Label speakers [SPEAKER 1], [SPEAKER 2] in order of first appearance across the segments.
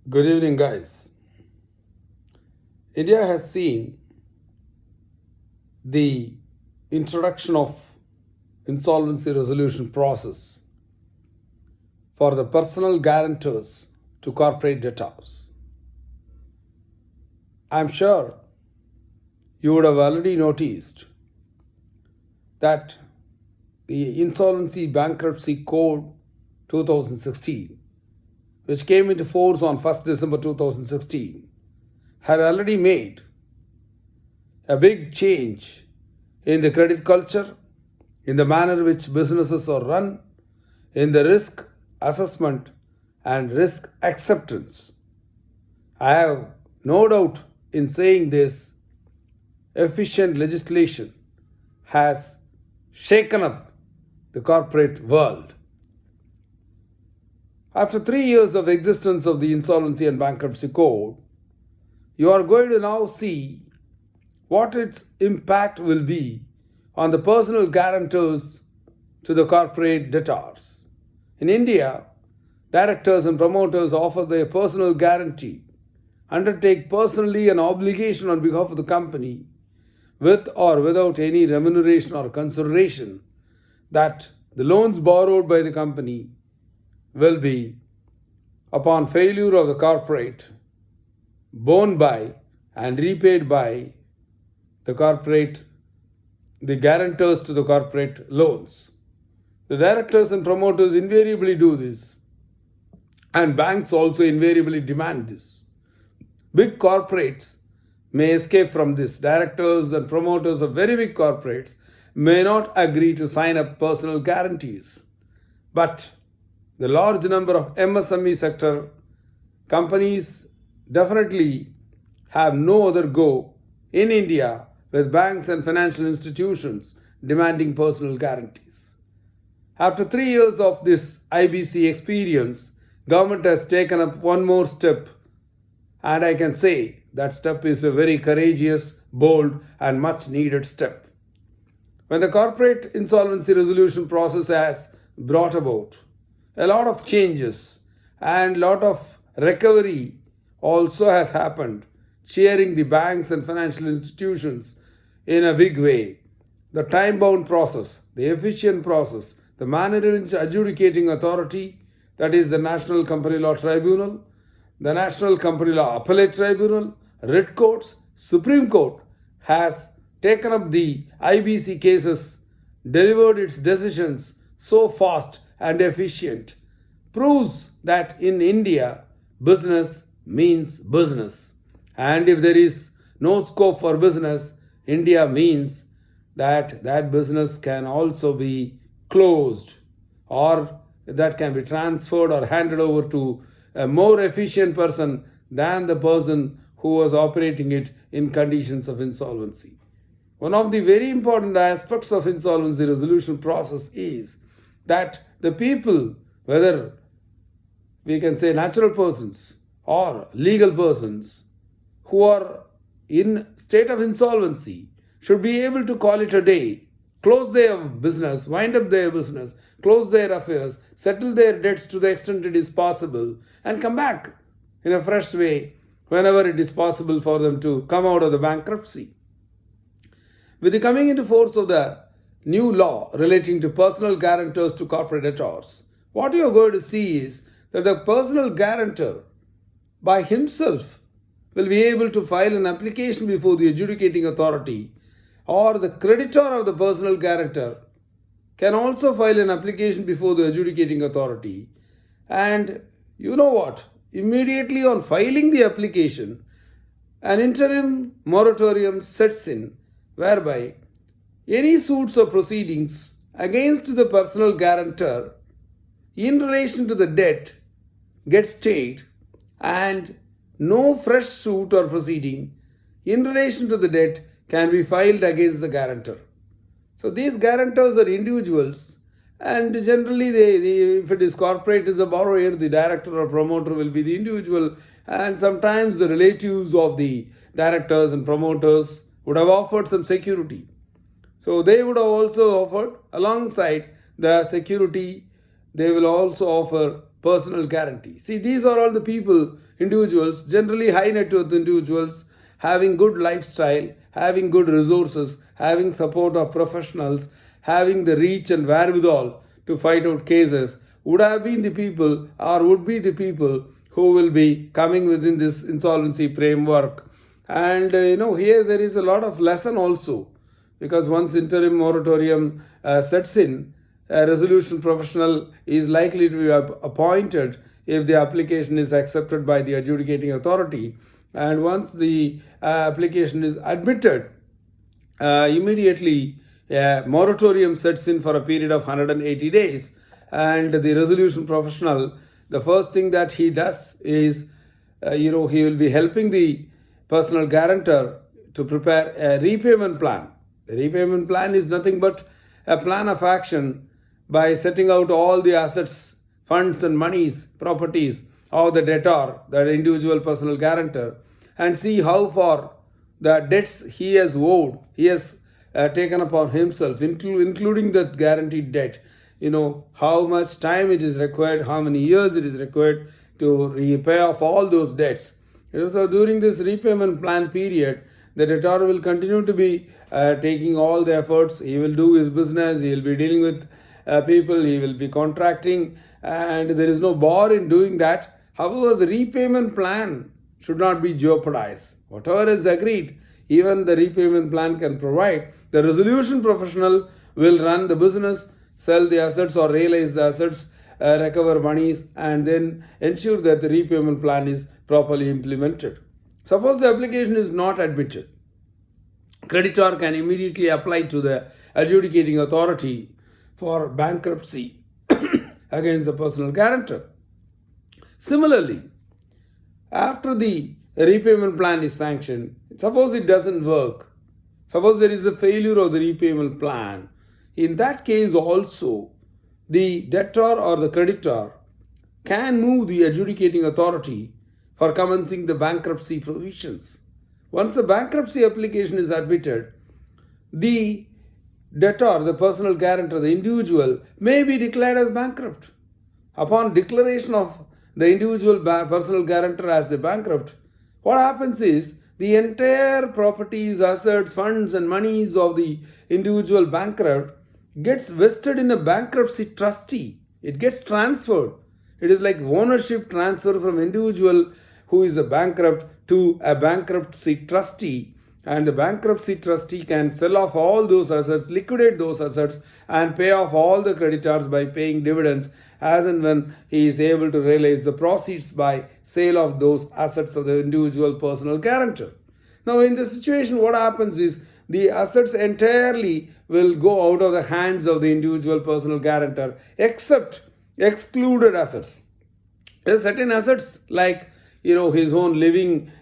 [SPEAKER 1] Good evening, guys. India has seen the introduction of insolvency resolution process for the personal guarantors to corporate debtors. I'm sure you would have already noticed that the Insolvency Bankruptcy Code 2016, which came into force on 1st December 2016, had already made a big change in the credit culture, in the manner which businesses are run, in the risk assessment and risk acceptance. I have no doubt in saying this efficient legislation has shaken up the corporate world. After 3 years of existence of the Insolvency and Bankruptcy Code, you are going to now see what its impact will be on the personal guarantors to the corporate debtors. In India, directors and promoters offer their personal guarantee, undertake personally an obligation on behalf of the company, with or without any remuneration or consideration, that the loans borrowed by the company will be, upon failure of the corporate, borne by and repaid by the guarantors to the corporate loans. The directors and promoters invariably do this, and banks also invariably demand this. Big corporates may escape from this. Directors and promoters of very big corporates may not agree to sign up personal guarantees. But the large number of MSME sector companies definitely have no other go in India with banks and financial institutions demanding personal guarantees. After 3 years of this IBC experience, government has taken up one more step, and I can say that step is a very courageous, bold and much needed step. When the corporate insolvency resolution process has brought about a lot of changes and lot of recovery also has happened, cheering the banks and financial institutions in a big way. The time-bound process, the efficient process, the manner in which adjudicating authority, that is the National Company Law Tribunal, the National Company Law Appellate Tribunal, writ courts, Supreme Court has taken up the IBC cases, delivered its decisions so fast and efficient, proves that in India, business means business. And if there is no scope for business, India means that that business can also be closed, or that can be transferred or handed over to a more efficient person than the person who was operating it in conditions of insolvency. One of the very important aspects of insolvency resolution process is that the people, whether we can say natural persons or legal persons, who are in state of insolvency should be able to call it a day, close their business, wind up their business, close their affairs, settle their debts to the extent it is possible, and come back in a fresh way whenever it is possible for them to come out of the bankruptcy. With the coming into force of the new law relating to personal guarantors to corporate debtors, what you are going to see is that the personal guarantor by himself will be able to file an application before the adjudicating authority, or the creditor of the personal guarantor can also file an application before the adjudicating authority. And you know what? Immediately on filing the application, an interim moratorium sets in, whereby any suits or proceedings against the personal guarantor in relation to the debt gets stayed, and no fresh suit or proceeding in relation to the debt can be filed against the guarantor. So these guarantors are individuals, and generally if it is corporate, is the borrower, the director or promoter will be the individual, and sometimes the relatives of the directors and promoters would have offered some security. So they would have also offered alongside the security they will also offer personal guarantee. See, these are all the people, individuals, generally high net worth individuals, having good lifestyle, having good resources, having support of professionals, having the reach and wherewithal to fight out cases, would have been the people or would be the people who will be coming within this insolvency framework. And here there is a lot of lesson also, because once interim moratorium sets in, a resolution professional is likely to be appointed if the application is accepted by the adjudicating authority. And once the application is admitted, immediately a moratorium sets in for a period of 180 days. And the resolution professional, the first thing that he does is, he will be helping the personal guarantor to prepare a repayment plan. The repayment plan is nothing but a plan of action by setting out all the assets, funds and monies, properties of the debtor, that individual personal guarantor, and see how far the debts he has owed, he has taken upon himself, including the guaranteed debt. How much time it is required, how many years it is required to repay off all those debts. So during this repayment plan period, the debtor will continue to be taking all the efforts. He will do his business, he will be dealing with people, he will be contracting, and there is no bar in doing that. However, the repayment plan should not be jeopardized. Whatever is agreed, even the repayment plan can provide. The resolution professional will run the business, sell the assets or realize the assets, recover monies, and then ensure that the repayment plan is properly implemented. Suppose the application is not admitted, creditor can immediately apply to the adjudicating authority for bankruptcy against the personal guarantor. Similarly, after the repayment plan is sanctioned, suppose it doesn't work, suppose there is a failure of the repayment plan, in that case also the debtor or the creditor can move the adjudicating authority for commencing the bankruptcy provisions. Once a bankruptcy application is admitted, the debtor, the personal guarantor, the individual may be declared as bankrupt. Upon declaration of the individual personal guarantor as the bankrupt, what happens is the entire properties, assets, funds and monies of the individual bankrupt gets vested in a bankruptcy trustee. It gets transferred. It is like ownership transfer from individual who is a bankrupt to a bankruptcy trustee, and the bankruptcy trustee can sell off all those assets, liquidate those assets, and pay off all the creditors by paying dividends as and when he is able to realize the proceeds by sale of those assets of the individual personal guarantor. Now, in this situation, what happens is the assets entirely will go out of the hands of the individual personal guarantor, except excluded assets. There are certain assets like his own living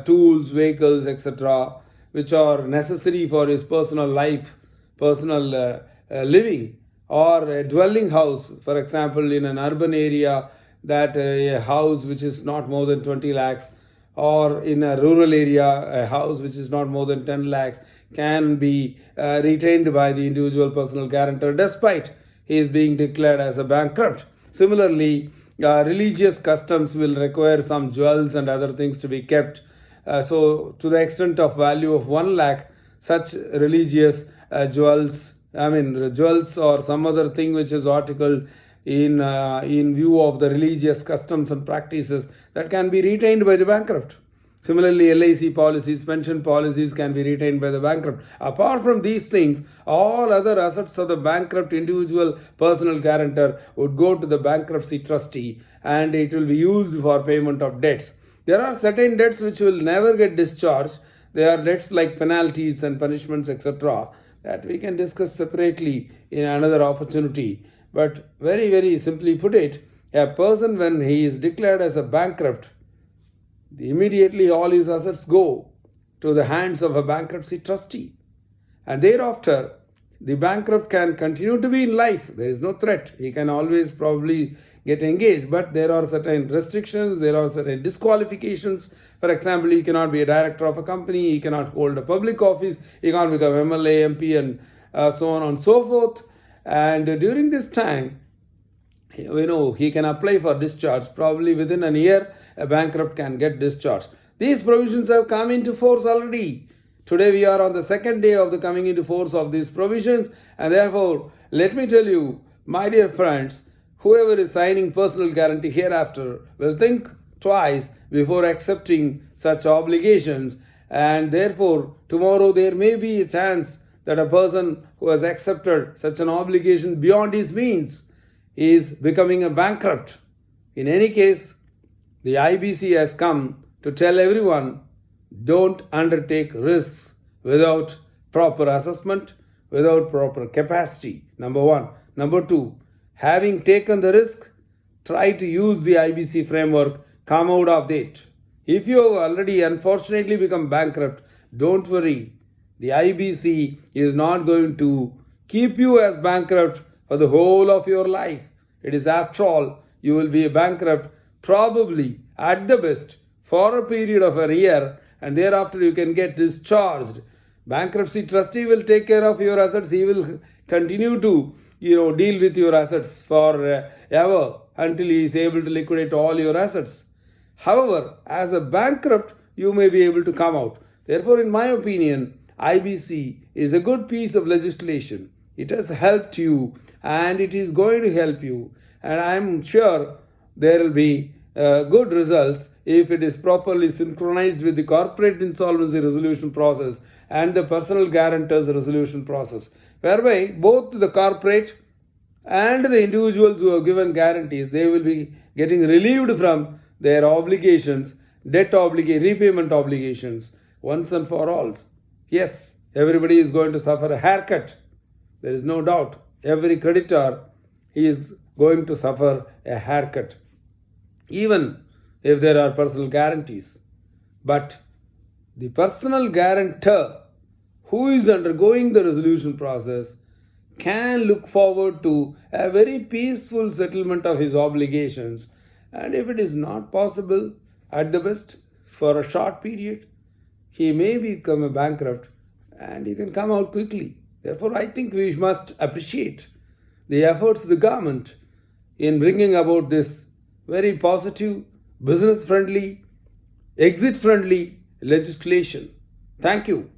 [SPEAKER 1] tools, vehicles, etc., which are necessary for his personal life, personal living, or a dwelling house, for example, in an urban area, that a house which is not more than 20 lakhs, or in a rural area, a house which is not more than 10 lakhs, can be retained by the individual personal guarantor despite he is being declared as a bankrupt. Similarly, religious customs will require some jewels and other things to be kept. So to the extent of value of 1 lakh, such religious jewels or some other thing which is articled in view of the religious customs and practices, that can be retained by the bankrupt. Similarly, LIC policies, pension policies can be retained by the bankrupt. Apart from these things, all other assets of the bankrupt individual personal guarantor would go to the bankruptcy trustee, and it will be used for payment of debts. There are certain debts which will never get discharged. There are debts like penalties and punishments, etc., that we can discuss separately in another opportunity. But very, very simply put it, a person, when he is declared as a bankrupt, immediately all his assets go to the hands of a bankruptcy trustee. And thereafter, the bankrupt can continue to be in life. There is no threat. He can always probably get engaged, but there are certain restrictions, there are certain disqualifications. For example, he cannot be a director of a company, he cannot hold a public office, he can't become MLA, MP, and so on and so forth. And during this time, he can apply for discharge. Probably within a year, a bankrupt can get discharged. These provisions have come into force already. Today we are on the second day of the coming into force of these provisions, and therefore, let me tell you, my dear friends, whoever is signing personal guarantee hereafter will think twice before accepting such obligations, and therefore tomorrow there may be a chance that a person who has accepted such an obligation beyond his means is becoming a bankrupt. In any case, the IBC has come to tell everyone, don't undertake risks without proper assessment, without proper capacity. Number one. Number two, having taken the risk, try to use the IBC framework, come out of it. If you have already unfortunately become bankrupt, don't worry. The IBC is not going to keep you as bankrupt for the whole of your life. It is, after all, you will be a bankrupt probably at the best for a period of a year, and thereafter you can get discharged. Bankruptcy trustee will take care of your assets. He will continue to deal with your assets for ever until he is able to liquidate all your assets. However, as a bankrupt, you may be able to come out. Therefore, in my opinion, IBC is a good piece of legislation. It has helped you and it is going to help you. And I am sure there will be good results if it is properly synchronized with the corporate insolvency resolution process and the personal guarantors resolution process, whereby both the corporate and the individuals who have given guarantees, they will be getting relieved from their obligations, repayment obligations, once and for all. Yes, everybody is going to suffer a haircut. There is no doubt. Every creditor is going to suffer a haircut, even if there are personal guarantees. But the personal guarantor who is undergoing the resolution process can look forward to a very peaceful settlement of his obligations. And if it is not possible, at the best, for a short period, he may become a bankrupt and he can come out quickly. Therefore, I think we must appreciate the efforts of the government in bringing about this very positive, business-friendly, exit-friendly legislation. Thank you.